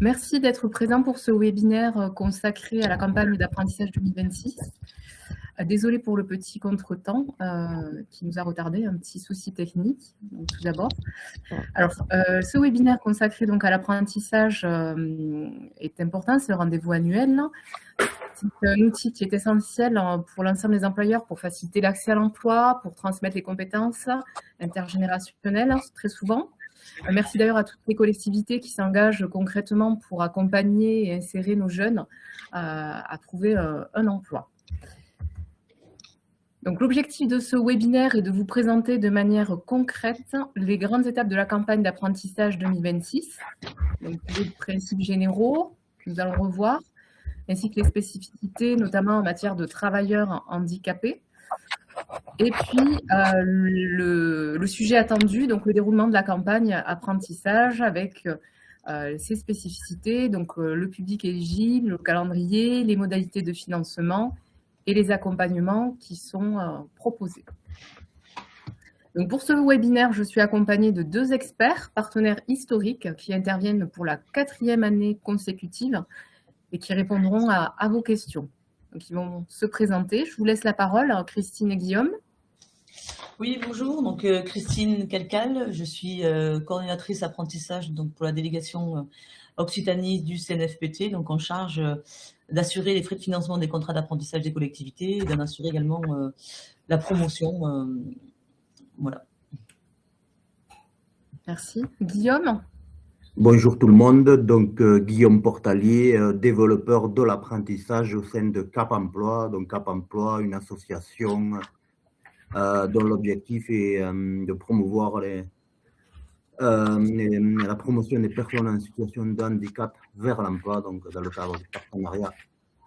Merci d'être présent pour ce webinaire consacré à la campagne d'apprentissage 2026. Désolée pour le petit contretemps qui nous a retardé, un petit souci technique, donc, tout d'abord. Alors, ce webinaire consacré donc à l'apprentissage est important, c'est le rendez-vous annuel. C'est un outil qui est essentiel pour l'ensemble des employeurs pour faciliter l'accès à l'emploi, pour transmettre les compétences intergénérationnelles, très souvent. Merci d'ailleurs à toutes les collectivités qui s'engagent concrètement pour accompagner et insérer nos jeunes à trouver un emploi. Donc, l'objectif de ce webinaire est de vous présenter de manière concrète les grandes étapes de la campagne d'apprentissage 2026, donc les principes généraux que nous allons revoir, ainsi que les spécificités, notamment en matière de travailleurs handicapés. Et puis, le sujet attendu, donc le déroulement de la campagne apprentissage avec ses spécificités, donc le public éligible, le calendrier, les modalités de financement et les accompagnements qui sont proposés. Donc pour ce webinaire, je suis accompagnée de 2 experts, partenaires historiques, qui interviennent pour la 4e année consécutive et qui répondront à vos questions. Donc, ils vont se présenter. Je vous laisse la parole, Christine et Guillaume. Oui, bonjour. Donc, Christine Calcal, je suis coordinatrice apprentissage donc, pour la délégation Occitanie du CNFPT, donc en charge d'assurer les frais de financement des contrats d'apprentissage des collectivités et d'en assurer également la promotion. Voilà. Merci. Guillaume? Bonjour tout le monde, donc Guillaume Portalier, développeur de l'apprentissage au sein de Cap Emploi. Donc Cap Emploi, une association dont l'objectif est de promouvoir la promotion des personnes en situation de handicap vers l'emploi. Donc dans le cadre du partenariat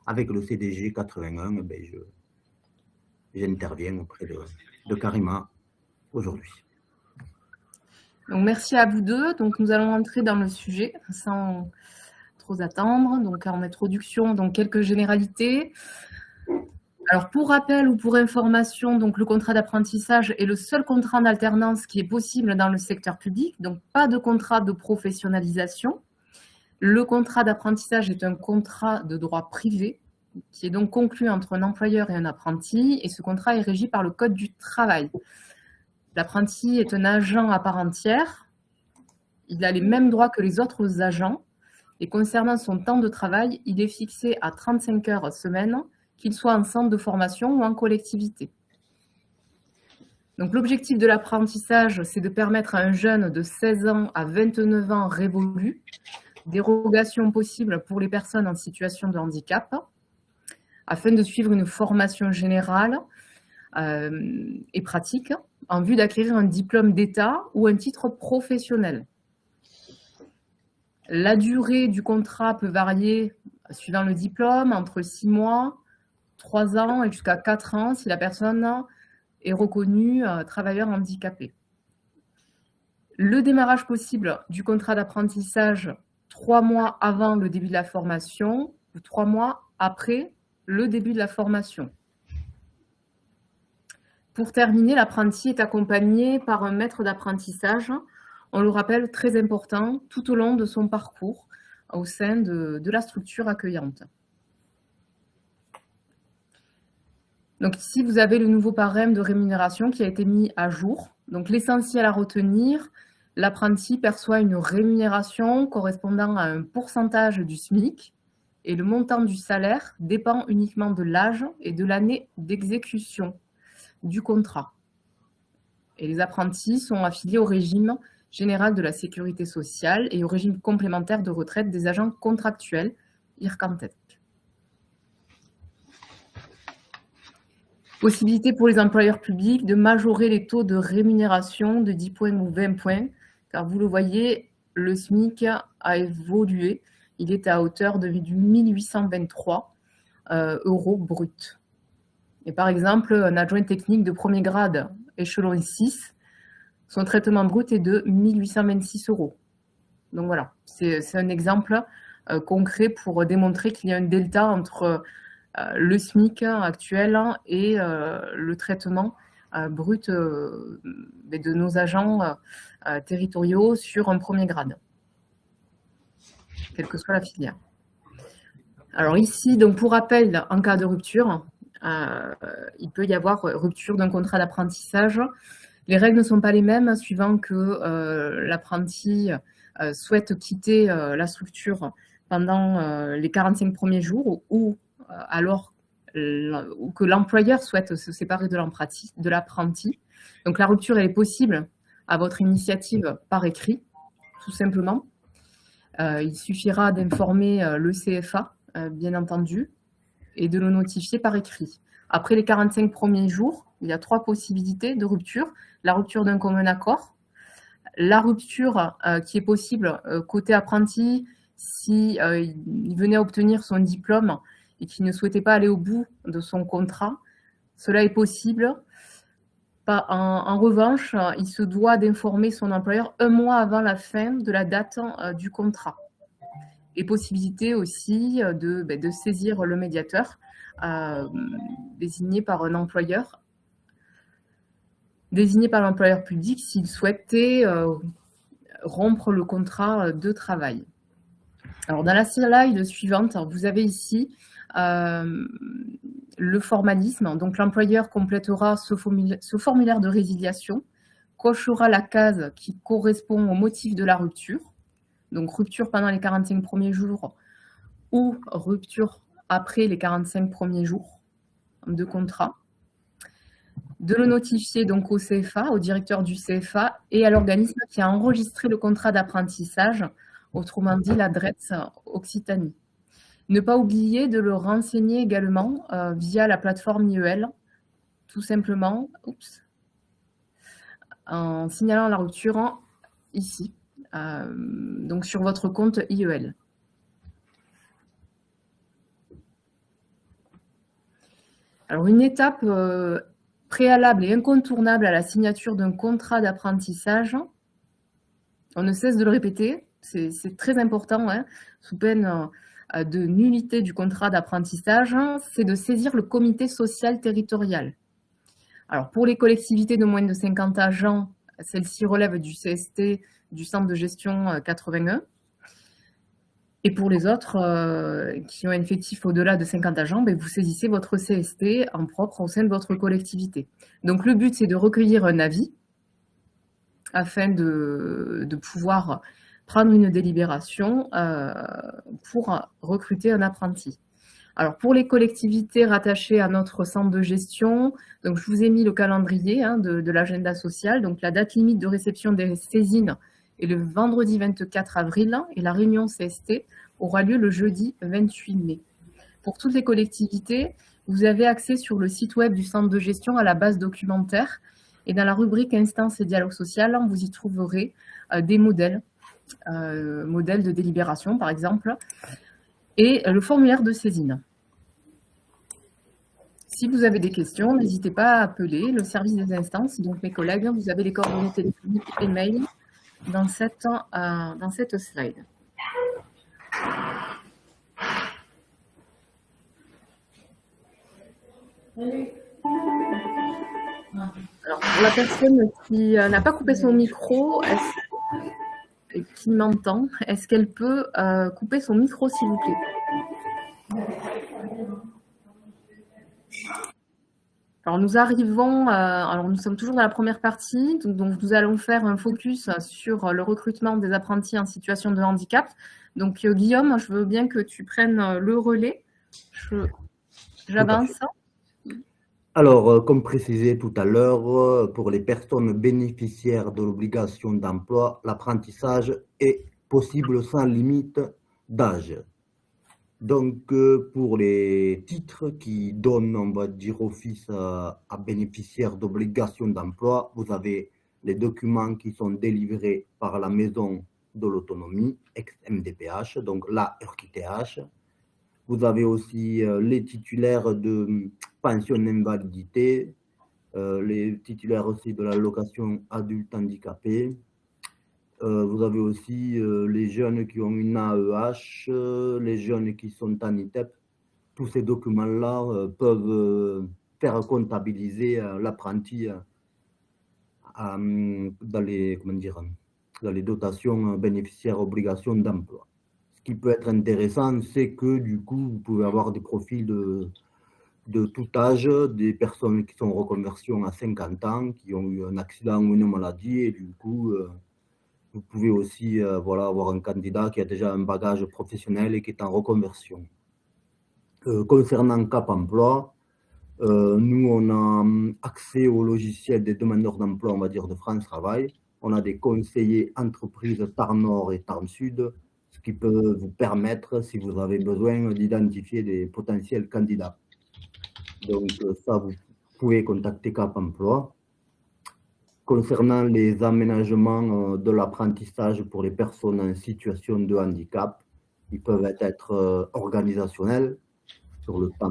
avec le CDG 81, j'interviens auprès de Karima aujourd'hui. Donc, merci à vous deux. Donc, nous allons entrer dans le sujet sans trop attendre. Donc, en introduction, donc, quelques généralités. Alors, pour rappel ou pour information, donc, le contrat d'apprentissage est le seul contrat en alternance qui est possible dans le secteur public. Donc, pas de contrat de professionnalisation. Le contrat d'apprentissage est un contrat de droit privé qui est donc conclu entre un employeur et un apprenti. Et ce contrat est régi par le Code du travail. L'apprenti est un agent à part entière. Il a les mêmes droits que les autres agents. Et concernant son temps de travail, il est fixé à 35 heures semaine, qu'il soit en centre de formation ou en collectivité. Donc, l'objectif de l'apprentissage, c'est de permettre à un jeune de 16 ans à 29 ans révolus, dérogation possible pour les personnes en situation de handicap, afin de suivre une formation générale et pratique, en vue d'acquérir un diplôme d'État ou un titre professionnel. La durée du contrat peut varier suivant le diplôme, entre 6 mois, 3 ans et jusqu'à 4 ans si la personne est reconnue travailleur handicapé. Le démarrage possible du contrat d'apprentissage 3 mois avant le début de la formation ou 3 mois après le début de la formation. Pour terminer, l'apprenti est accompagné par un maître d'apprentissage, on le rappelle, très important, tout au long de son parcours au sein de la structure accueillante. Donc ici, vous avez le nouveau barème de rémunération qui a été mis à jour. Donc l'essentiel à retenir, l'apprenti perçoit une rémunération correspondant à un pourcentage du SMIC et le montant du salaire dépend uniquement de l'âge et de l'année d'exécution du contrat. Et les apprentis sont affiliés au régime général de la sécurité sociale et au régime complémentaire de retraite des agents contractuels, IRCANTEC. Possibilité pour les employeurs publics de majorer les taux de rémunération de 10 points ou 20 points, car vous le voyez, le SMIC a évolué. Il est à hauteur de 1823 € brut. Et par exemple, un adjoint technique de premier grade, échelon 6, son traitement brut est de 1826 €. Donc voilà, c'est un exemple concret pour démontrer qu'il y a un delta entre le SMIC actuel et le traitement brut de nos agents territoriaux sur un premier grade. quelle que soit la filière. Alors ici, donc pour rappel, en cas de rupture, il peut y avoir rupture d'un contrat d'apprentissage. Les règles ne sont pas les mêmes suivant que l'apprenti souhaite quitter la structure pendant les 45 premiers jours ou alors ou que l'employeur souhaite se séparer de l'apprenti. Donc la rupture, elle est possible à votre initiative par écrit, tout simplement. Il suffira d'informer le CFA, bien entendu, et de le notifier par écrit. Après les 45 premiers jours, il y a 3 possibilités de rupture. La rupture d'un commun accord, la rupture qui est possible côté apprenti si il venait à obtenir son diplôme et qu'il ne souhaitait pas aller au bout de son contrat. Cela est possible. En revanche, il se doit d'informer son employeur 1 mois avant la fin de la date du contrat. Et possibilité aussi de saisir le médiateur désigné par un employeur, public s'il souhaitait rompre le contrat de travail. Alors, dans la slide suivante, vous avez ici le formalisme. Donc, l'employeur complétera ce formulaire de résiliation, cochera la case qui correspond au motif de la rupture, donc rupture pendant les 45 premiers jours ou rupture après les 45 premiers jours de contrat, de le notifier donc au CFA, au directeur du CFA et à l'organisme qui a enregistré le contrat d'apprentissage, autrement dit la DRETS Occitanie. Ne pas oublier de le renseigner également via la plateforme IEL, tout simplement, en signalant la rupture ici, donc sur votre compte IEL. Alors, une étape préalable et incontournable à la signature d'un contrat d'apprentissage, on ne cesse de le répéter, c'est très important, hein, sous peine de nullité du contrat d'apprentissage, c'est de saisir le comité social territorial. Alors, pour les collectivités de moins de 50 agents, celles-ci relèvent du CST, du centre de gestion 81. Et pour les autres qui ont un effectif au-delà de 50 agents, vous saisissez votre CST en propre au sein de votre collectivité. Donc, le but, c'est de recueillir un avis afin de pouvoir prendre une délibération pour recruter un apprenti. Alors, pour les collectivités rattachées à notre centre de gestion, donc je vous ai mis le calendrier de l'agenda social. Donc, la date limite de réception des saisines est le vendredi 24 avril et la réunion CST aura lieu le jeudi 28 mai. Pour toutes les collectivités, vous avez accès sur le site web du centre de gestion à la base documentaire et dans la rubrique Instance et dialogue social, vous y trouverez des modèles de délibération par exemple, et le formulaire de saisine. Si vous avez des questions, n'hésitez pas à appeler le service des instances. Donc mes collègues, vous avez les coordonnées téléphoniques et mail dans cette slide. Alors, pour la personne qui n'a pas coupé son micro et qui m'entend, est-ce qu'elle peut couper son micro, s'il vous plaît? Alors, nous arrivons, alors nous sommes toujours dans la première partie, donc nous allons faire un focus sur le recrutement des apprentis en situation de handicap. Donc, Guillaume, je veux bien que tu prennes le relais. J'avance. Alors, comme précisé tout à l'heure, pour les personnes bénéficiaires de l'obligation d'emploi, l'apprentissage est possible sans limite d'âge. Donc, pour les titres qui donnent, on va dire, office à bénéficiaires d'obligation d'emploi, vous avez les documents qui sont délivrés par la Maison de l'Autonomie, ex-MDPH, donc la RQTH. Vous avez aussi les titulaires de pension d'invalidité, les titulaires aussi de l'allocation adulte handicapé. Vous avez aussi les jeunes qui ont une AEH, les jeunes qui sont en ITEP. Tous ces documents-là peuvent faire comptabiliser l'apprenti dans les dotations bénéficiaires obligations d'emploi. Ce qui peut être intéressant, c'est que du coup, vous pouvez avoir des profils de tout âge, des personnes qui sont en reconversion à 50 ans, qui ont eu un accident ou une maladie, et du coup, vous pouvez aussi voilà, avoir un candidat qui a déjà un bagage professionnel et qui est en reconversion. Concernant Cap Emploi, nous, on a accès au logiciel des demandeurs d'emploi, on va dire, de France Travail. On a des conseillers entreprises TAR Nord et TAR Sud, ce qui peut vous permettre, si vous avez besoin, d'identifier des potentiels candidats. Donc ça, vous pouvez contacter Cap Emploi. Concernant les aménagements de l'apprentissage pour les personnes en situation de handicap, ils peuvent être organisationnels sur le temps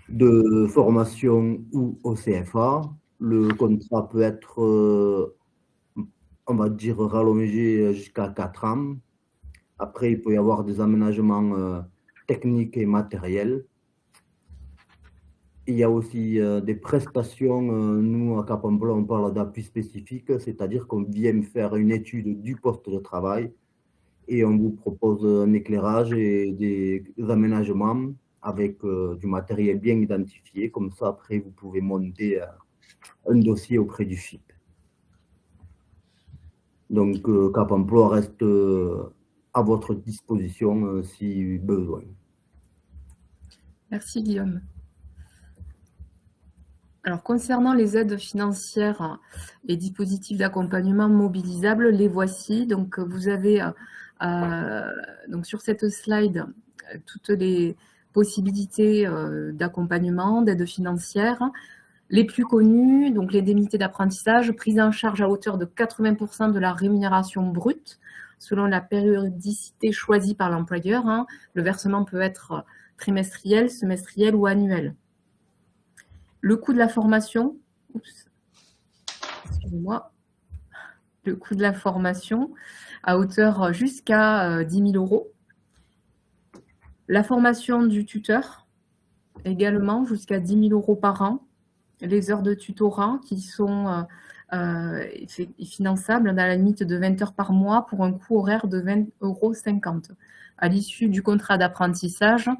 de formation ou au CFA. Le contrat peut être, on va dire, rallongé jusqu'à 4 ans. Après, il peut y avoir des aménagements techniques et matériels. Il y a aussi des prestations. Nous, à Cap Emploi, on parle d'appui spécifique, c'est-à-dire qu'on vient faire une étude du poste de travail et on vous propose un éclairage et des aménagements avec du matériel bien identifié. Comme ça, après, vous pouvez monter un dossier auprès du FIP. Donc, Cap Emploi reste à votre disposition si besoin. Merci Guillaume. Alors, concernant les aides financières et dispositifs d'accompagnement mobilisables, les voici. Donc, vous avez donc sur cette slide toutes les possibilités d'accompagnement, d'aide financière. Les plus connues, donc l'indemnité d'apprentissage, prise en charge à hauteur de 80% de la rémunération brute, selon la périodicité choisie par l'employeur. Le versement peut être trimestriel, semestriel ou annuel. Le coût de la formation, excusez-moi, le coût de la formation à hauteur jusqu'à 10 000 €. La formation du tuteur, également jusqu'à 10 000 € par an. Les heures de tutorat qui sont finançables dans la limite de 20 heures par mois pour un coût horaire de 20,50 € à l'issue du contrat d'apprentissage.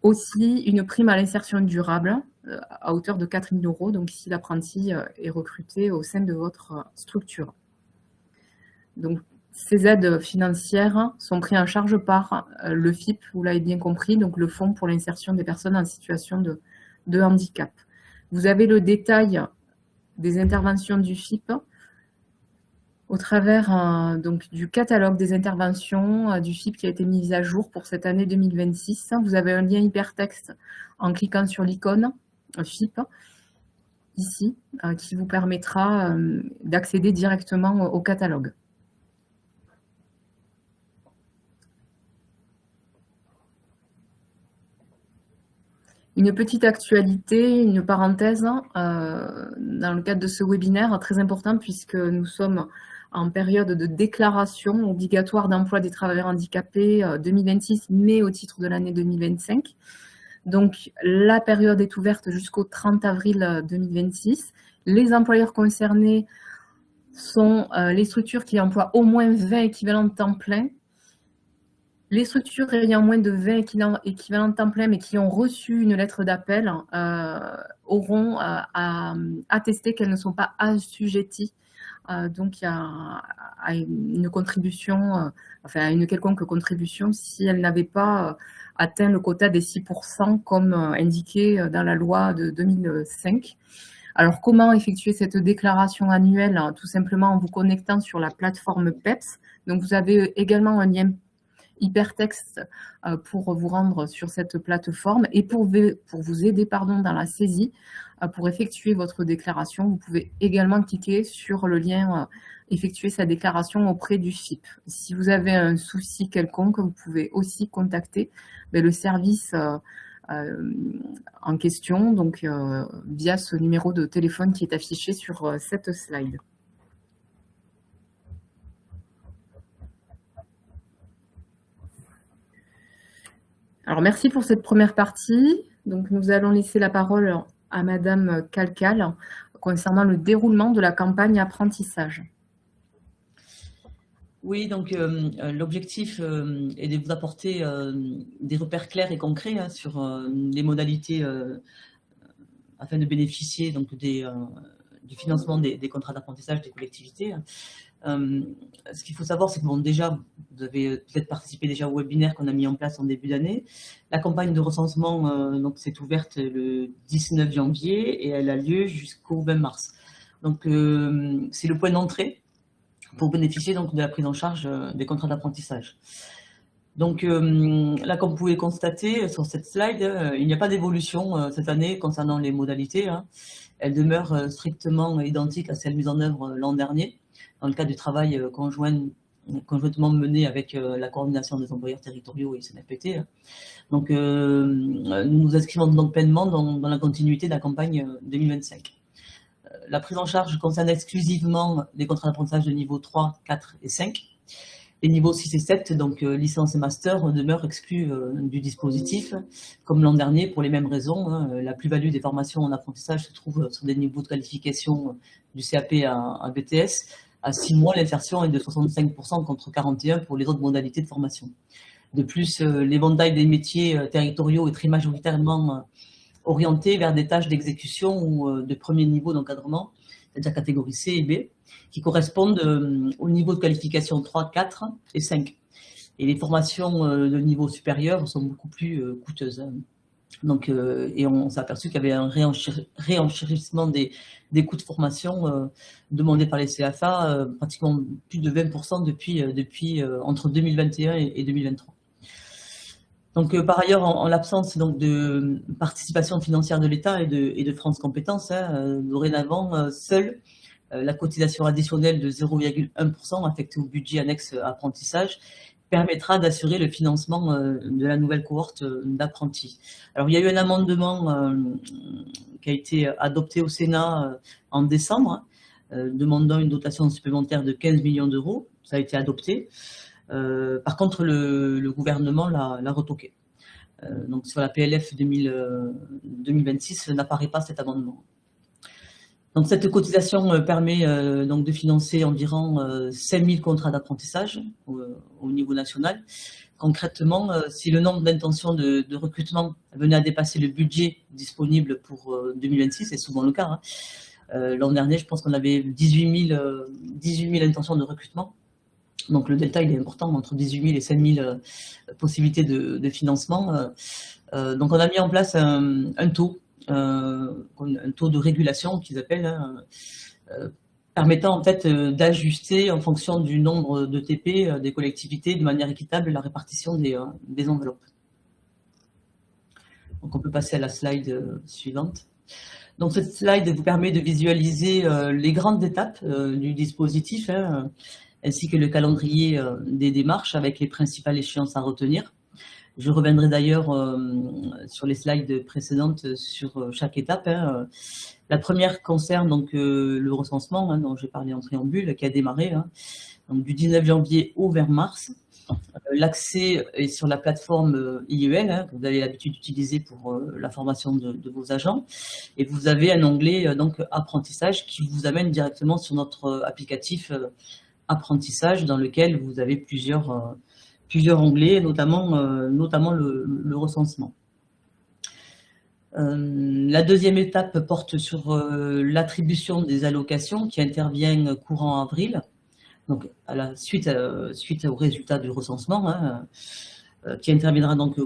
Aussi, une prime à l'insertion durable à hauteur de 4 000 €, donc si l'apprenti est recruté au sein de votre structure. Donc, ces aides financières sont prises en charge par le FIP, vous l'avez bien compris, donc le Fonds pour l'insertion des personnes en situation de handicap. Vous avez le détail des interventions du FIP au travers donc, du catalogue des interventions du FIP qui a été mis à jour pour cette année 2026. Vous avez un lien hypertexte en cliquant sur l'icône FIP, ici, qui vous permettra d'accéder directement au catalogue. Une petite actualité, une parenthèse, dans le cadre de ce webinaire, très important puisque nous sommes en période de déclaration obligatoire d'emploi des travailleurs handicapés 2026, mais au titre de l'année 2025. Donc, la période est ouverte jusqu'au 30 avril 2026. Les employeurs concernés sont les structures qui emploient au moins 20 équivalents temps plein. Les structures ayant moins de 20 équivalents temps plein, mais qui ont reçu une lettre d'appel, auront à attester qu'elles ne sont pas assujetties donc à une contribution, enfin à une quelconque contribution si elles n'avaient pas atteint le quota des 6% comme indiqué dans la loi de 2005. Alors, comment effectuer cette déclaration annuelle? Tout simplement en vous connectant sur la plateforme PEPS. Donc, vous avez également un lien hypertexte pour vous rendre sur cette plateforme et pour vous aider dans la saisie, pour effectuer votre déclaration, vous pouvez également cliquer sur le lien effectuer sa déclaration auprès du FIP. Si vous avez un souci quelconque, vous pouvez aussi contacter le service en question, donc via ce numéro de téléphone qui est affiché sur cette slide. Alors, merci pour cette première partie. Donc, nous allons laisser la parole à Madame Calcal concernant le déroulement de la campagne apprentissage. Oui, donc l'objectif est de vous apporter des repères clairs et concrets hein, sur les modalités afin de bénéficier donc, du financement des contrats d'apprentissage des collectivités. Ce qu'il faut savoir, c'est que bon, déjà, vous avez peut-être participé déjà au webinaire qu'on a mis en place en début d'année. La campagne de recensement donc s'est ouverte le 19 janvier et elle a lieu jusqu'au 20 mars. Donc c'est le point d'entrée pour bénéficier donc de la prise en charge des contrats d'apprentissage. Donc là, comme vous pouvez constater sur cette slide, il n'y a pas d'évolution cette année concernant les modalités. Hein. Elles demeurent strictement identiques à celles mises en œuvre l'an dernier, dans le cadre du travail conjointement mené avec la coordination des employeurs territoriaux et CNFPT. Hein. Donc nous nous inscrivons donc pleinement dans la continuité de la campagne 2025. La prise en charge concerne exclusivement les contrats d'apprentissage de niveau 3, 4 et 5. Les niveaux 6 et 7, donc licence et master, demeurent exclus du dispositif, comme l'an dernier, pour les mêmes raisons. Hein. La plus-value des formations en apprentissage se trouve sur des niveaux de qualification du CAP à BTS. À 6 mois, l'insertion est de 65% contre 41% pour les autres modalités de formation. De plus, l'éventail des métiers territoriaux est très majoritairement orienté vers des tâches d'exécution ou de premier niveau d'encadrement, c'est-à-dire catégorie C et B, qui correspondent au niveau de qualification 3, 4 et 5. Et les formations de niveau supérieur sont beaucoup plus coûteuses. Hein. Donc, et on s'est aperçu qu'il y avait un réenchérissement des coûts de formation demandés par les CFA, pratiquement plus de 20% depuis entre 2021 et 2023. Donc, par ailleurs, en l'absence de participation financière de l'État et de France Compétences, hein, dorénavant, seule la cotisation additionnelle de 0,1% affectée au budget annexe apprentissage permettra d'assurer le financement de la nouvelle cohorte d'apprentis. Alors, il y a eu un amendement qui a été adopté au Sénat en décembre, demandant une dotation supplémentaire de 15 millions d'euros. Ça a été adopté. Par contre, le gouvernement l'a retoqué. Donc, sur la PLF 2026, n'apparaît pas cet amendement. Donc, cette cotisation permet donc de financer environ 5000 contrats d'apprentissage au niveau national. Concrètement, si le nombre d'intentions de recrutement venait à dépasser le budget disponible pour 2026, c'est souvent le cas. Hein. L'an dernier, je pense qu'on avait 18 000 intentions de recrutement. Donc le delta, il est important, entre 18 000 et 5 000 possibilités de financement. Donc on a mis en place un taux de régulation qu'ils appellent, hein, permettant en fait d'ajuster en fonction du nombre de TP des collectivités de manière équitable la répartition des enveloppes. Donc on peut passer à la slide suivante. Donc cette slide vous permet de visualiser les grandes étapes du dispositif, hein, ainsi que le calendrier des démarches avec les principales échéances à retenir. Je reviendrai d'ailleurs sur les slides précédentes sur chaque étape. Hein. La première concerne donc le recensement, hein, dont j'ai parlé en préambule, qui a démarré hein, donc, du 19 janvier au 20 mars. L'accès est sur la plateforme IEL, hein, que vous avez l'habitude d'utiliser pour la formation de vos agents. Et vous avez un onglet donc apprentissage qui vous amène directement sur notre applicatif apprentissage, dans lequel vous avez plusieurs onglets, notamment le recensement. La deuxième étape porte sur l'attribution des allocations qui intervient courant avril, donc à la suite au résultat du recensement, hein, qui interviendra donc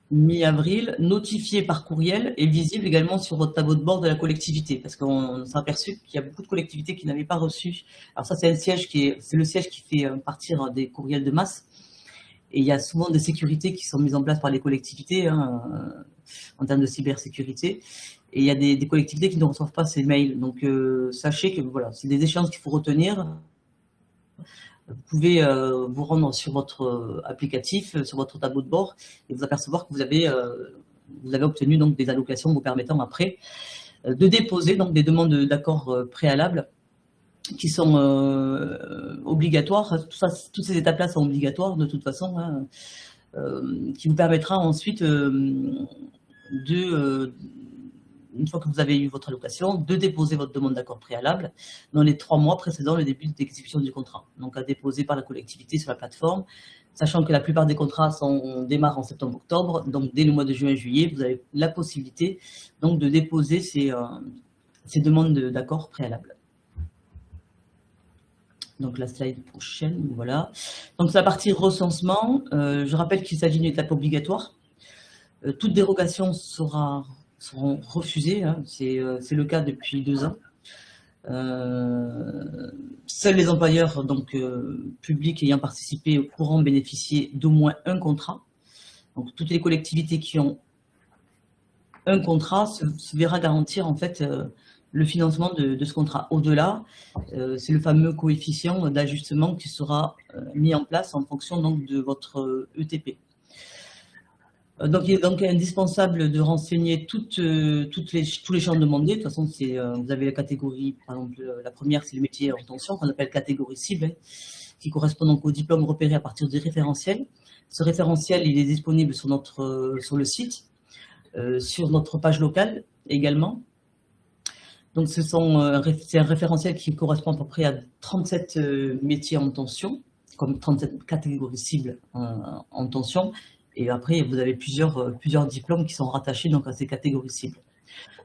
mi-avril, notifié par courriel et visible également sur votre tableau de bord de la collectivité, parce qu'on s'est aperçu qu'il y a beaucoup de collectivités qui n'avaient pas reçu. Alors ça, c'est le siège qui fait partir des courriels de masse, et il y a souvent des sécurités qui sont mises en place par les collectivités hein, en termes de cybersécurité, et il y a des collectivités qui ne reçoivent pas ces mails. Donc sachez que voilà, c'est des échéances qu'il faut retenir. Vous pouvez vous rendre sur votre applicatif, sur votre tableau de bord, et vous apercevoir que vous avez obtenu donc des allocations vous permettant après de déposer donc des demandes d'accord préalables qui sont obligatoires. Toutes ces étapes-là sont obligatoires de toute façon, hein, qui vous permettra ensuite une fois que vous avez eu votre allocation, de déposer votre demande d'accord préalable dans les 3 mois précédant le début d'exécution du contrat. Donc à déposer par la collectivité sur la plateforme, sachant que la plupart des contrats démarrent en septembre-octobre, donc dès le mois de juin-juillet, vous avez la possibilité donc de déposer ces demandes d'accord préalables. Donc la slide prochaine, voilà. Donc c'est la partie recensement. Je rappelle qu'il s'agit d'une étape obligatoire. Toute dérogation seront refusées, hein. C'est le cas depuis 2 ans. Seuls les employeurs publics ayant participé pourront bénéficier d'au moins un contrat. Donc toutes les collectivités qui ont un contrat se verra garantir en fait le financement de ce contrat. Au-delà, c'est le fameux coefficient d'ajustement qui sera mis en place en fonction donc, de votre ETP. Donc, il est donc indispensable de renseigner tous les champs demandés. De toute façon, vous avez la catégorie, par exemple, la première, c'est le métier en tension, qu'on appelle catégorie cible, hein, qui correspond donc au diplôme repéré à partir du référentiel. Ce référentiel, il est disponible sur le site, sur notre page locale également. Donc, c'est un référentiel qui correspond à peu près à 37 métiers en tension, comme 37 catégories cibles en tension. Et après, vous avez plusieurs diplômes qui sont rattachés donc, à ces catégories cibles.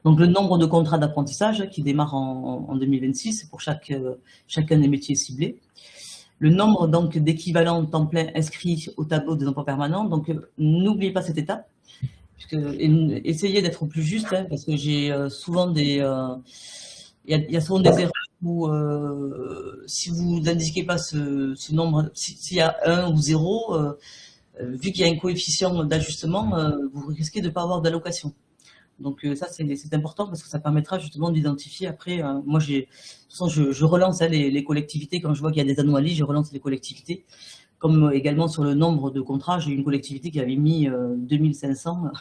Donc, le nombre de contrats d'apprentissage qui démarre en 2026 pour chacun des métiers ciblés. Le nombre d'équivalents temps plein inscrits au tableau des emplois permanents. Donc, n'oubliez pas cette étape. Essayez d'être plus juste, hein, parce que j'ai souvent il y a souvent des erreurs où si vous n'indiquez pas ce nombre, s'il y a 1 ou 0, vu qu'il y a un coefficient d'ajustement, vous risquez de ne pas avoir d'allocation. Donc ça, c'est important parce que ça permettra justement d'identifier après. Moi, de toute façon, je relance les collectivités. Quand je vois qu'il y a des anomalies, je relance les collectivités. Comme également sur le nombre de contrats, j'ai une collectivité qui avait mis 2500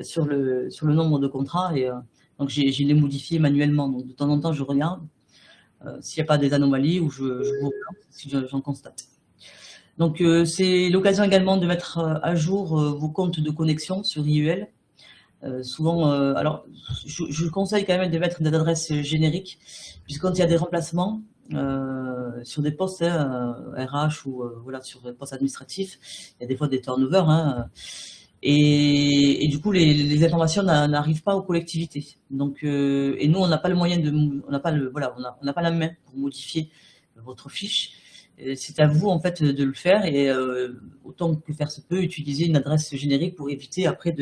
sur le nombre de contrats. Et donc, j'ai les modifiés manuellement. Donc, de temps en temps, je regarde s'il n'y a pas des anomalies ou je vous relance si j'en constate. Donc, c'est l'occasion également de mettre à jour vos comptes de connexion sur IEL. Souvent, alors, je conseille quand même de mettre des adresses génériques, puisque quand il y a des remplacements sur des postes RH ou voilà, sur des postes administratifs, il y a des fois des turnovers. Hein, et du coup, les informations n'arrivent pas aux collectivités. Donc, et nous, on n'a pas le moyen on n'a pas la main pour modifier votre fiche. C'est à vous en fait de le faire et autant que faire se peut, utiliser une adresse générique pour éviter après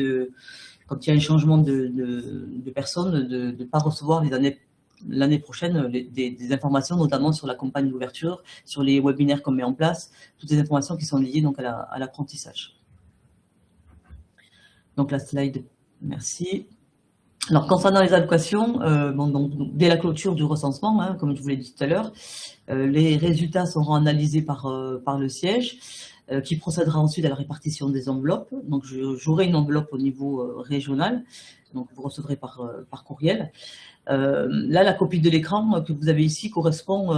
quand il y a un changement de personnes, de ne pas recevoir l'année prochaine des informations, notamment sur la campagne d'ouverture, sur les webinaires qu'on met en place, toutes les informations qui sont liées donc à l'apprentissage. Donc la slide, merci. Alors, concernant les allocations, donc, dès la clôture du recensement, hein, comme je vous l'ai dit tout à l'heure, les résultats seront analysés par le siège, qui procédera ensuite à la répartition des enveloppes. Donc, j'aurai une enveloppe au niveau régional, donc vous recevrez par courriel. Là, la copie de l'écran que vous avez ici correspond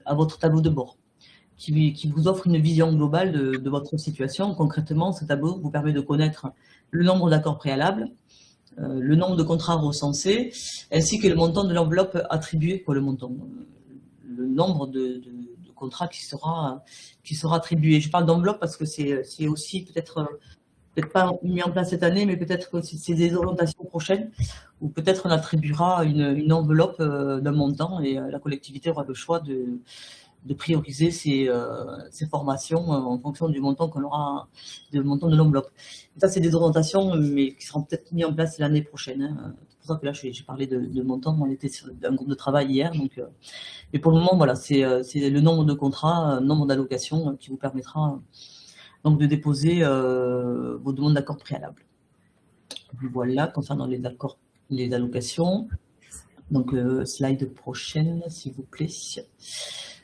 à votre tableau de bord, qui vous offre une vision globale de votre situation. Concrètement, ce tableau vous permet de connaître le nombre d'accords préalables, le nombre de contrats recensés, ainsi que le montant de l'enveloppe attribuée, le nombre de contrats qui sera attribué. Je parle d'enveloppe parce que c'est aussi peut-être pas mis en place cette année, mais peut-être que c'est des orientations prochaines, où peut-être on attribuera une enveloppe d'un montant et la collectivité aura le choix de prioriser ces formations en fonction du montant qu'on aura, du montant de l'enveloppe. Ça, c'est des orientations, mais qui seront peut-être mises en place l'année prochaine. Hein. C'est pour ça que là, j'ai parlé de montant. On était sur un groupe de travail hier. Donc, mais pour le moment, voilà, c'est le nombre de contrats, le nombre d'allocations qui vous permettra donc de déposer vos demandes d'accord préalables. Voilà, concernant les allocations. Donc, slide prochaine, s'il vous plaît.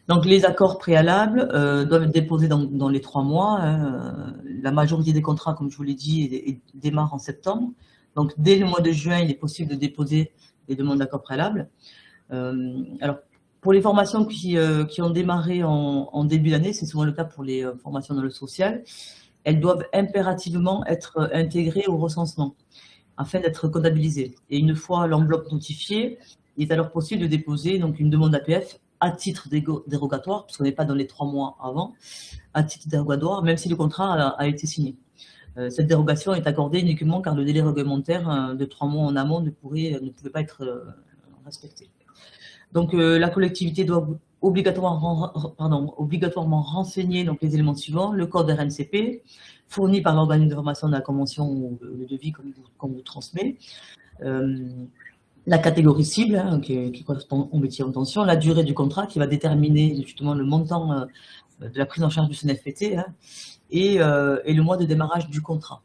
Donc, les accords préalables doivent être déposés dans les 3 mois. Hein. La majorité des contrats, comme je vous l'ai dit, démarrent en septembre. Donc, dès le mois de juin, il est possible de déposer les demandes d'accords préalables. Alors, pour les formations qui ont démarré en début d'année, c'est souvent le cas pour les formations dans le social, elles doivent impérativement être intégrées au recensement. afin d'être comptabilisé. Et une fois l'enveloppe notifiée, il est alors possible de déposer donc, une demande d'APF à titre dérogatoire, puisqu'on n'est pas dans les 3 mois avant, à titre dérogatoire, même si le contrat a été signé. Cette dérogation est accordée uniquement car le délai réglementaire de 3 mois en amont ne pouvait pas être respecté. Donc la collectivité doit obligatoirement renseigner donc, les éléments suivants: le code RNCP, fourni par l'organisme de formation de la convention ou le devis qu'on vous transmet, la catégorie cible qui correspond au métier en tension, la durée du contrat qui va déterminer justement le montant de la prise en charge du CNFPT et le mois de démarrage du contrat.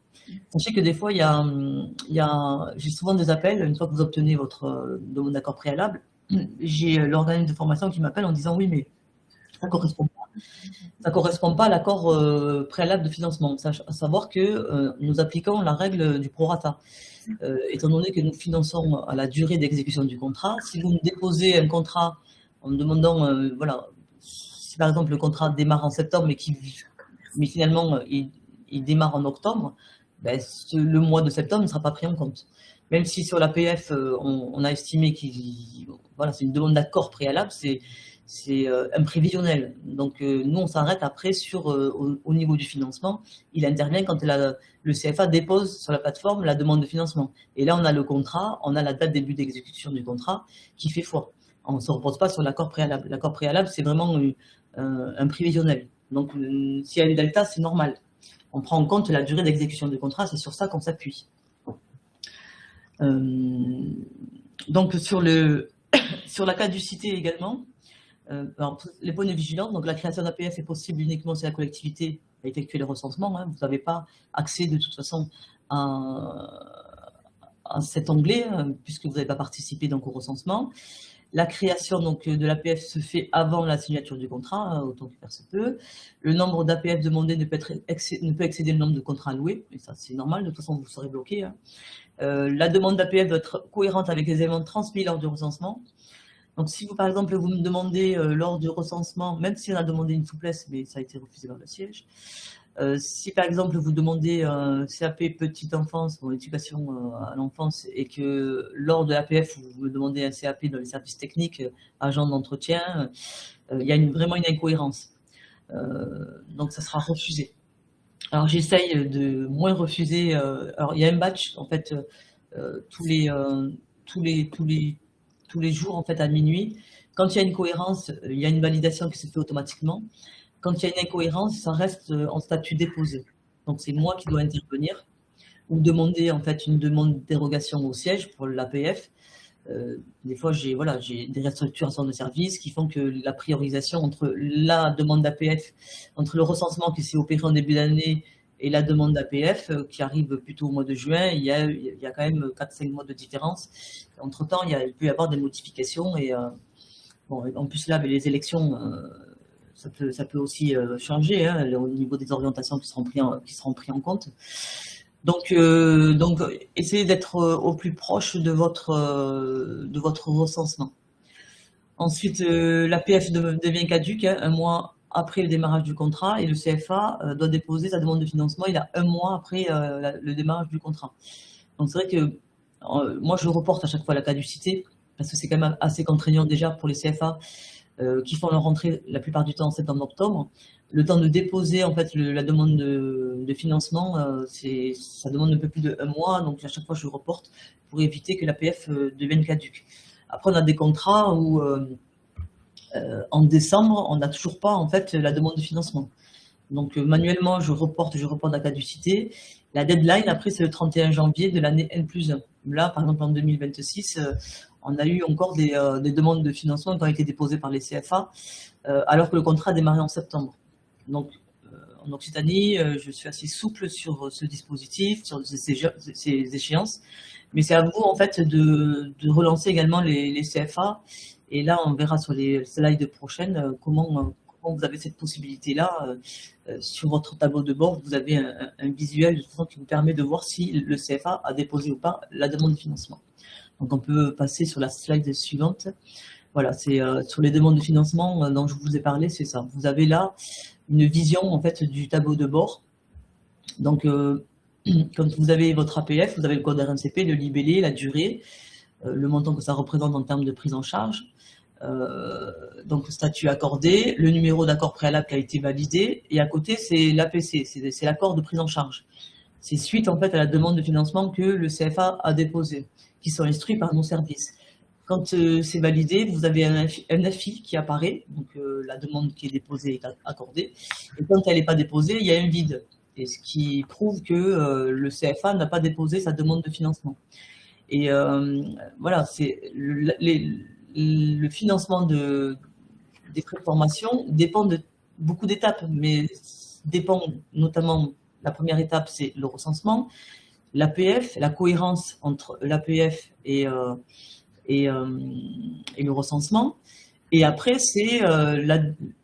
Sachez que des fois, j'ai souvent des appels, une fois que vous obtenez votre demande d'accord préalable, j'ai l'organisme de formation qui m'appelle en disant oui, mais ça ne correspond pas à l'accord préalable de financement. À savoir que nous appliquons la règle du prorata. Étant donné que nous finançons à la durée d'exécution du contrat, si vous déposez un contrat en me demandant, voilà, si par exemple le contrat démarre en septembre, mais finalement il démarre en octobre, ben, le mois de septembre ne sera pas pris en compte. Même si sur l'APF, on a estimé voilà, c'est une demande d'accord préalable, c'est un prévisionnel. Donc nous, on s'arrête après au niveau du financement. Il intervient quand le CFA dépose sur la plateforme la demande de financement. Et là, on a le contrat, on a la date début d'exécution du contrat qui fait foi. On ne se repose pas sur l'accord préalable. L'accord préalable, c'est vraiment un prévisionnel. Donc s'il y a une delta, c'est normal. On prend en compte la durée d'exécution du contrat, c'est sur ça qu'on s'appuie. Donc sur la caducité également, les points de vigilance, donc la création d'APF est possible uniquement si la collectivité a effectué le recensement. Vous n'avez pas accès de toute façon à cet onglet puisque vous n'avez pas participé donc, au recensement. La création donc, de l'APF se fait avant la signature du contrat, autant que faire se peut. Le nombre d'APF demandés ne peut excéder le nombre de contrats alloués, et ça c'est normal, de toute façon vous serez bloqué. La demande d'APF doit être cohérente avec les éléments transmis lors du recensement. Donc si vous, par exemple, vous me demandez lors du recensement, même si on a demandé une souplesse, mais ça a été refusé par le siège, si par exemple vous demandez un CAP petite enfance, ou éducation à l'enfance, et que lors de l'APF vous me demandez un CAP dans les services techniques, agent d'entretien, il y a vraiment une incohérence. Donc ça sera refusé. Alors j'essaye de moins refuser. Alors il y a un batch en fait tous les jours en fait à minuit. Quand il y a une cohérence, il y a une validation qui se fait automatiquement. Quand il y a une incohérence, ça reste en statut déposé. Donc c'est moi qui dois intervenir ou demander en fait une demande de dérogation au siège pour l'APF. Des fois j'ai des restructurations de services qui font que la priorisation entre la demande d'APF, entre le recensement qui s'est opéré en début d'année et la demande d'APF qui arrive plutôt au mois de juin, il y a quand même 4-5 mois de différence. Entre-temps, il peut y avoir des modifications et bon, en plus là, avec les élections, ça peut aussi changer au niveau des orientations qui seront prises en compte. Donc essayez d'être au plus proche de votre recensement. Ensuite, l'APF devient caduque un mois après le démarrage du contrat et le CFA doit déposer sa demande de financement. Il a un mois après le démarrage du contrat. Donc c'est vrai que moi je reporte à chaque fois la caducité parce que c'est quand même assez contraignant déjà pour les CFA qui font leur rentrée la plupart du temps en septembre-octobre. Le temps de déposer en fait la demande de financement, sa demande un peu plus d'un mois, donc à chaque fois je reporte pour éviter que l'APF devienne caduque. Après on a des contrats où en décembre on n'a toujours pas en fait la demande de financement. Donc manuellement je reporte la caducité. La deadline après c'est le 31 janvier de l'année N+1. Là par exemple en 2026, on a eu encore des demandes de financement qui ont été déposées par les CFA alors que le contrat a démarré en septembre. Donc, en Occitanie, je suis assez souple sur ce dispositif, sur ces échéances. Mais c'est à vous, en fait, de relancer également les CFA. Et là, on verra sur les slides prochaines comment vous avez cette possibilité-là. Sur votre tableau de bord, vous avez un visuel de toute façon, qui vous permet de voir si le CFA a déposé ou pas la demande de financement. Donc, on peut passer sur la slide suivante. Voilà, c'est sur les demandes de financement dont je vous ai parlé, c'est ça. Vous avez là une vision en fait du tableau de bord. Donc quand vous avez votre APF, vous avez le code RNCP, le libellé, la durée, le montant que ça représente en termes de prise en charge, donc le statut accordé, le numéro d'accord préalable qui a été validé, et à côté c'est l'APC, c'est l'accord de prise en charge. C'est suite en fait à la demande de financement que le CFA a déposé, qui sont instruits par nos services. Quand c'est validé, vous avez un FI qui apparaît, donc la demande qui est déposée est accordée, et quand elle n'est pas déposée, il y a un vide, et ce qui prouve que le CFA n'a pas déposé sa demande de financement. Et voilà, c'est le financement des frais de formation dépend de beaucoup d'étapes, mais dépend notamment, la première étape, c'est le recensement, l'APF, la cohérence entre l'APF et le recensement. Et après,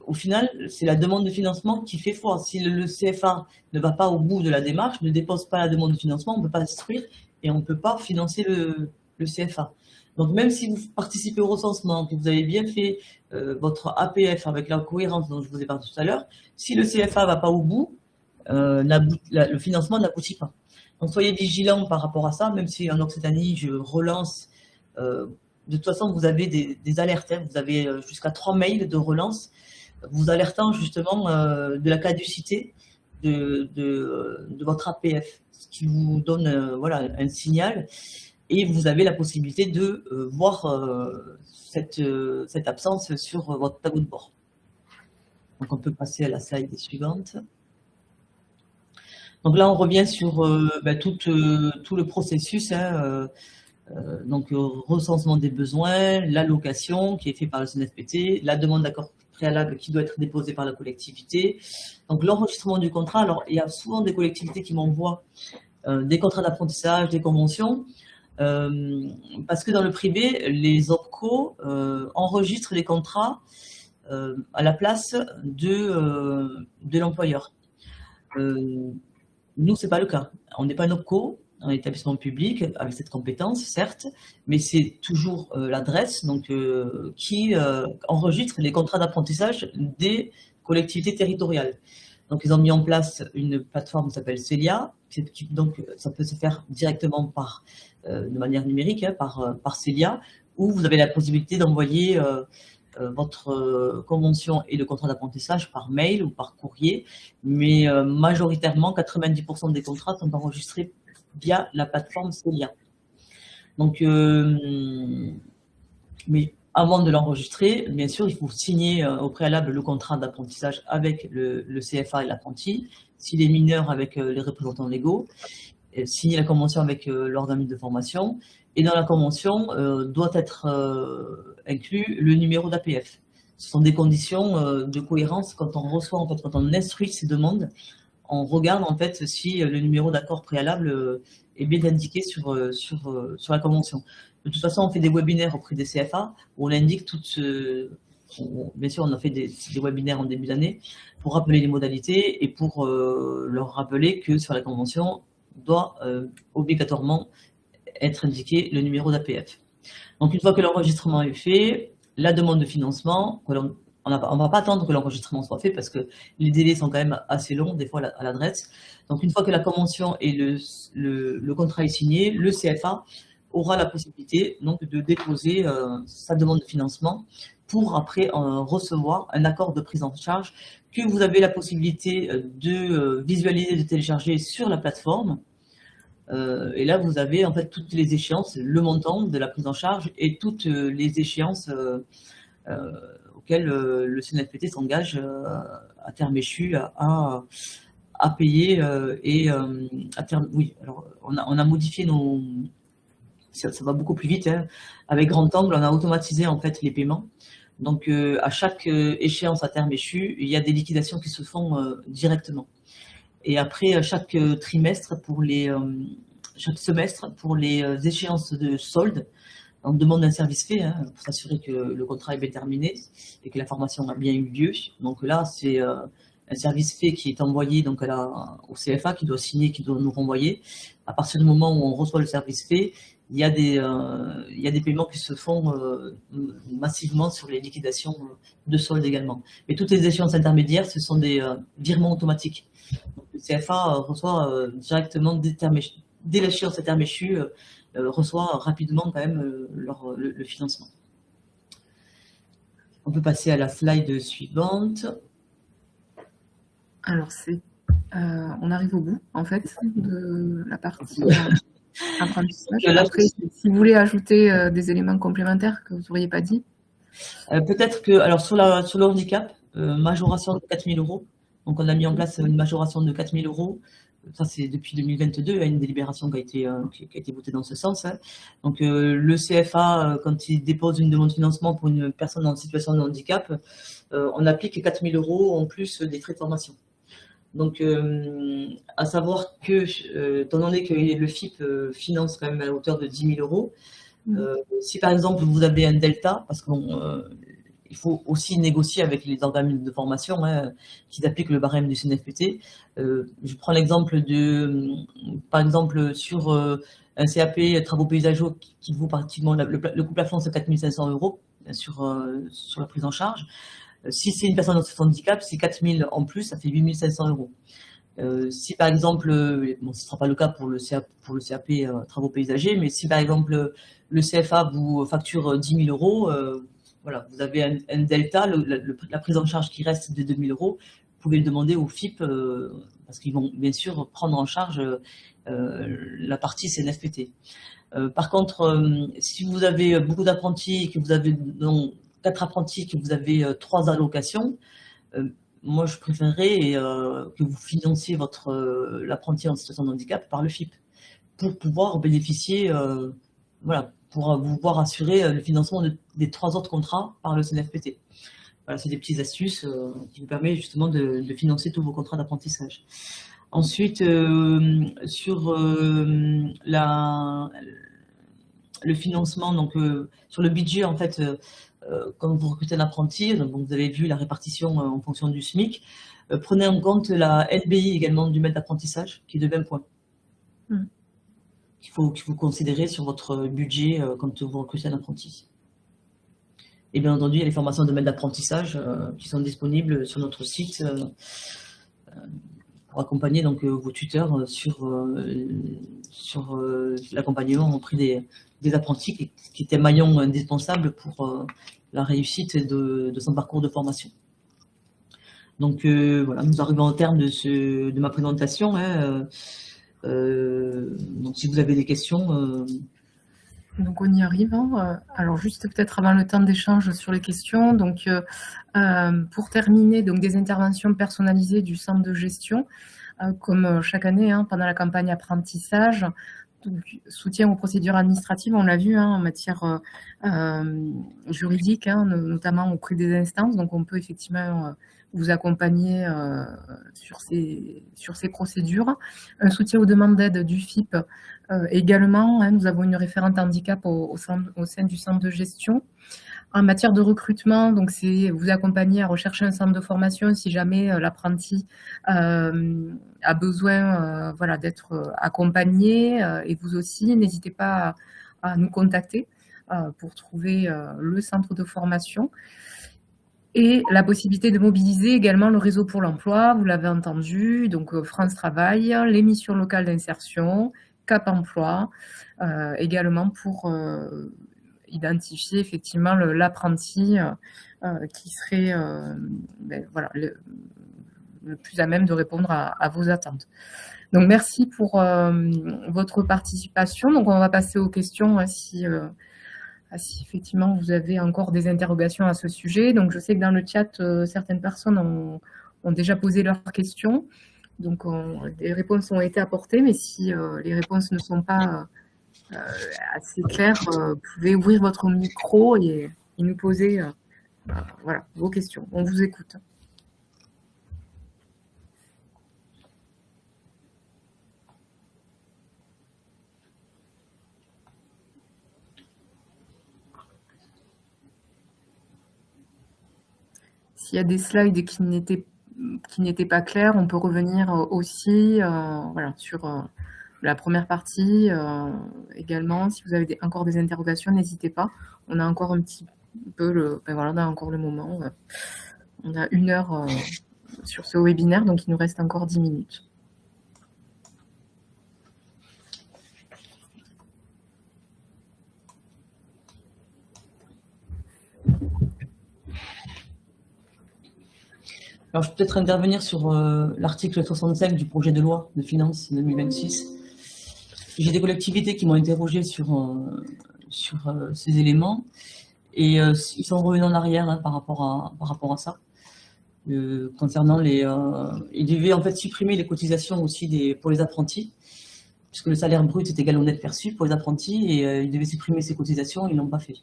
au final, c'est la demande de financement qui fait foi. Si le CFA ne va pas au bout de la démarche, ne dépose pas la demande de financement, on ne peut pas instruire et on ne peut pas financer le CFA. Donc même si vous participez au recensement, que vous avez bien fait votre APF avec la cohérence dont je vous ai parlé tout à l'heure, si le CFA ne va pas au bout, le financement n'aboutit pas. Donc soyez vigilants par rapport à ça, même si en Occitanie, je relance. De toute façon, vous avez des alertes, hein, vous avez jusqu'à 3 mails de relance, vous alertant justement de la caducité de votre APF, ce qui vous donne voilà, un signal, et vous avez la possibilité de voir cette absence sur votre tableau de bord. Donc on peut passer à la slide suivante. Donc là, on revient sur tout le processus, hein, donc recensement des besoins, l'allocation qui est fait par le CNFPT, la demande d'accord préalable qui doit être déposée par la collectivité, donc l'enregistrement du contrat. Alors il y a souvent des collectivités qui m'envoient des contrats d'apprentissage, des conventions, parce que dans le privé, les OPCO enregistrent les contrats à la place de l'employeur. Nous, ce n'est pas le cas. On n'est pas un OPCO, un établissement public avec cette compétence, certes, mais c'est toujours l'adresse qui enregistre les contrats d'apprentissage des collectivités territoriales. Donc, ils ont mis en place une plateforme qui s'appelle Celia, donc ça peut se faire directement de manière numérique, hein, par Celia, où vous avez la possibilité d'envoyer votre convention et le contrat d'apprentissage par mail ou par courrier, mais majoritairement, 90% des contrats sont enregistrés via la plateforme Celia. Donc, mais avant de l'enregistrer, bien sûr, il faut signer au préalable le contrat d'apprentissage avec le CFA et l'apprenti, s'il est mineur avec les représentants légaux, signer la convention avec l'organisme de formation, et dans la convention doit être inclus le numéro d'APF. Ce sont des conditions de cohérence quand on reçoit, en fait, quand on instruit ces demandes, on regarde en fait si le numéro d'accord préalable est bien indiqué sur la convention. De toute façon, on fait des webinaires auprès des CFA où on indique bien sûr, on a fait des webinaires en début d'année pour rappeler les modalités et pour leur rappeler que sur la convention doit obligatoirement être indiqué le numéro d'APF. Donc, une fois que l'enregistrement est fait, la demande de financement, on ne va pas attendre que l'enregistrement soit fait parce que les délais sont quand même assez longs, des fois à l'adresse. Donc, une fois que la convention et le contrat est signé, le CFA aura la possibilité donc, de déposer sa demande de financement pour après recevoir un accord de prise en charge que vous avez la possibilité de visualiser, de télécharger sur la plateforme. Et là, vous avez en fait toutes les échéances, le montant de la prise en charge et toutes les échéances auxquelles le CNFPT s'engage à terme échu à payer et à terme. Oui, alors on a modifié nos. Ça va beaucoup plus vite. Hein. Avec Grand Angle, on a automatisé en fait les paiements. Donc à chaque échéance à terme échu, il y a des liquidations qui se font directement. Et après, chaque trimestre, chaque semestre, pour les échéances de solde, on demande un service fait hein, pour s'assurer que le contrat est bien terminé et que la formation a bien eu lieu. Donc là, c'est un service fait qui est envoyé donc, au CFA, qui doit signer, qui doit nous renvoyer. À partir du moment où on reçoit le service fait, il y a des paiements qui se font massivement sur les liquidations de solde également. Et toutes les échéances intermédiaires, ce sont des virements automatiques. Donc, le CFA reçoit directement, dès l'échéance à terme échu, reçoit rapidement quand même le financement. On peut passer à la slide suivante. Alors, on arrive au bout, en fait, de la partie apprentissage. Après, si vous voulez ajouter des éléments complémentaires que vous n'auriez pas dit. Peut-être que, alors sur le handicap, majoration de 4 000 €. Donc, on a mis en place une majoration de 4 000 €. Ça, c'est depuis 2022, il y a une délibération qui a été votée dans ce sens. Hein. Donc, le CFA, quand il dépose une demande de financement pour une personne en situation de handicap, on applique 4 000 € en plus des frais de formation. Donc, à savoir que, étant donné que le FIP finance quand même à hauteur de 10 000 €, si par exemple vous avez un delta, parce que il faut aussi négocier avec les organismes de formation hein, qui appliquent le barème du CNFPT. Je prends l'exemple par exemple, sur un CAP travaux paysagers qui vaut pratiquement le coût plafond, c'est 4 500 € sur la prise en charge. Si c'est une personne en situation de handicap, c'est 4 000 en plus, ça fait 8 500 €. Si par exemple, bon, ce ne sera pas le cas pour le CAP travaux paysagers, mais si par exemple le CFA vous facture 10 000 €, voilà, vous avez un delta, la prise en charge qui reste de 2 000 €, vous pouvez le demander au FIP parce qu'ils vont bien sûr prendre en charge la partie CNFPT. Par contre, si vous avez beaucoup d'apprentis et que vous avez 4 apprentis, que vous avez 3 allocations, moi je préférerais que vous financiez l'apprenti en situation de handicap par le FIP pour pouvoir bénéficier, voilà, pour pouvoir assurer le financement des 3 autres contrats par le CNFPT. Voilà, c'est des petites astuces qui vous permettent justement de financer tous vos contrats d'apprentissage. Ensuite, sur le financement, donc sur le budget, en fait, quand vous recrutez un apprenti, donc vous avez vu la répartition en fonction du SMIC, prenez en compte la NBI également du maître d'apprentissage, qui est de 20 points. Qu'il faut considérer sur votre budget quand vous recrutez un apprenti. Et bien entendu, il y a les formations de maître d'apprentissage qui sont disponibles sur notre site pour accompagner donc, vos tuteurs sur l'accompagnement auprès des apprentis qui étaient maillons indispensables pour la réussite de son parcours de formation. Donc voilà, nous arrivons au terme de ma présentation. Hein, donc si vous avez des questions. Donc on y arrive. Hein. Alors juste peut-être avant le temps d'échange sur les questions. Donc pour terminer, donc des interventions personnalisées du centre de gestion, comme chaque année hein, pendant la campagne apprentissage. Donc, soutien aux procédures administratives, on l'a vu hein, en matière juridique, hein, notamment auprès des instances. Donc on peut effectivement vous accompagner sur ces procédures. Un soutien aux demandes d'aide du FIP également. Hein, nous avons une référente handicap au sein du centre de gestion. En matière de recrutement, donc c'est vous accompagner à rechercher un centre de formation si jamais l'apprenti a besoin voilà, d'être accompagné. Et vous aussi, n'hésitez pas à nous contacter pour trouver le centre de formation. Et la possibilité de mobiliser également le réseau pour l'emploi, vous l'avez entendu, donc France Travail, les missions locales d'insertion, Cap Emploi, également pour identifier effectivement l'apprenti qui serait voilà, le plus à même de répondre à vos attentes. Donc merci pour votre participation. Donc on va passer aux questions si effectivement vous avez encore des interrogations à ce sujet. Donc je sais que dans le chat, certaines personnes ont déjà posé leurs questions. Donc des réponses ont été apportées, mais si les réponses ne sont pas assez claires, vous pouvez ouvrir votre micro et nous poser voilà, vos questions. On vous écoute. S'il y a des slides qui n'étaient pas clairs, on peut revenir aussi voilà, sur la première partie également. Si vous avez encore des interrogations, n'hésitez pas. On a encore un petit peu voilà, on a encore le moment. On a 1 heure sur ce webinaire, donc il nous reste encore 10 minutes. Alors, je peux peut-être intervenir sur l'article 65 du projet de loi de finances 2026. J'ai des collectivités qui m'ont interrogé sur ces éléments et ils sont revenus en arrière hein, par rapport à ça. Concernant ils devaient en fait supprimer les cotisations aussi pour les apprentis, puisque le salaire brut est égal au net perçu pour les apprentis et ils devaient supprimer ces cotisations, ils ne l'ont pas fait.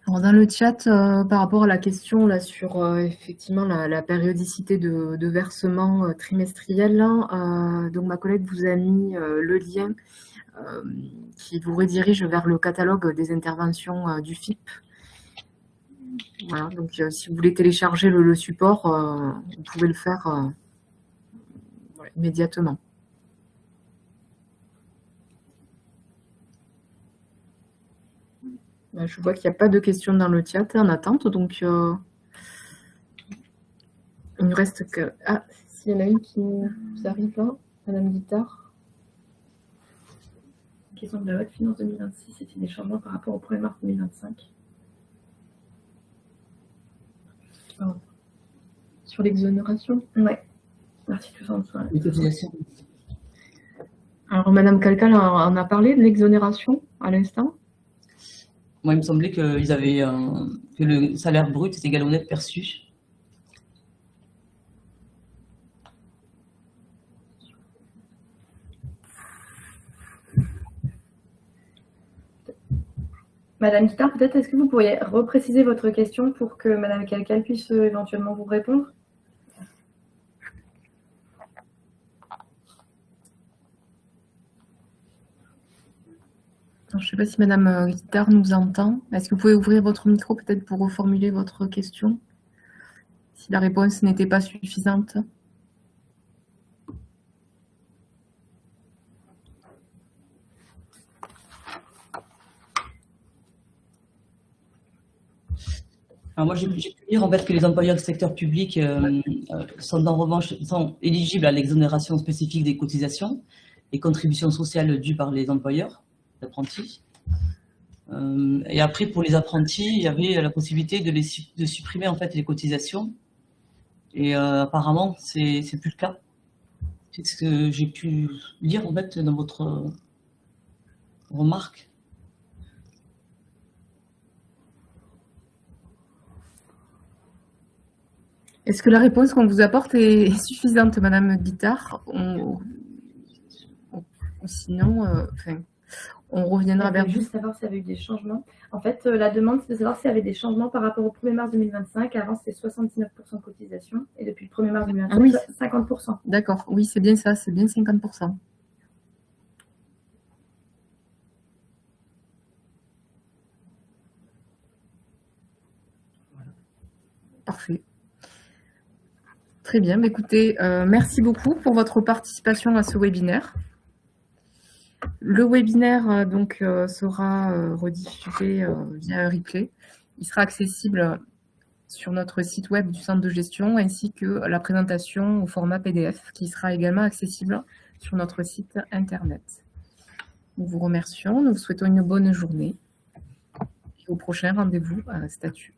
Alors dans le chat, par rapport à la question là, sur effectivement la périodicité de versement trimestriel, donc ma collègue vous a mis le lien qui vous redirige vers le catalogue des interventions du FIP. Voilà, donc si vous voulez télécharger le support, vous pouvez le faire immédiatement. Je vois qu'il n'y a pas de questions dans le chat en attente, donc il ne reste que... Ah, s'il y en a une qui nous arrive là, Madame Guittard. La question de la loi de finances 2026, c'est-il des changements par rapport au 1er mars 2025 ? Alors, sur l'exonération ? Oui. L'article 65. Les cotisations. Alors, Madame Calcal en a parlé de l'exonération à l'instant. Moi, il me semblait qu'ils avaient que le salaire brut est égal au net perçu. Madame Guittard, peut-être est-ce que vous pourriez repréciser votre question pour que Madame Calcal puisse éventuellement vous répondre? Je ne sais pas si Madame Guittard nous entend. Est-ce que vous pouvez ouvrir votre micro peut-être pour reformuler votre question, si la réponse n'était pas suffisante? Alors moi, j'ai pu lire en fait que les employeurs du secteur public sont en revanche éligibles à l'exonération spécifique des cotisations et contributions sociales dues par les employeurs d'apprentis. Et après, pour les apprentis, il y avait la possibilité de supprimer en fait les cotisations. Et apparemment, c'est plus le cas. C'est ce que j'ai pu lire en fait dans votre remarque. Est-ce que la réponse qu'on vous apporte est suffisante, Madame Guittard? Sinon, on reviendra vers vous. Juste savoir s'il y avait eu des changements. En fait, la demande, c'est de savoir s'il y avait des changements par rapport au 1er mars 2025. Avant, c'était 79% de cotisation. Et depuis le 1er mars 2025, oui. 50%. D'accord, oui, c'est bien ça, c'est bien 50%. Parfait. Très bien, écoutez, merci beaucoup pour votre participation à ce webinaire. Le webinaire donc, sera rediffusé via un replay. Il sera accessible sur notre site web du centre de gestion ainsi que la présentation au format PDF qui sera également accessible sur notre site internet. Nous vous remercions, nous vous souhaitons une bonne journée et au prochain rendez-vous à Statut.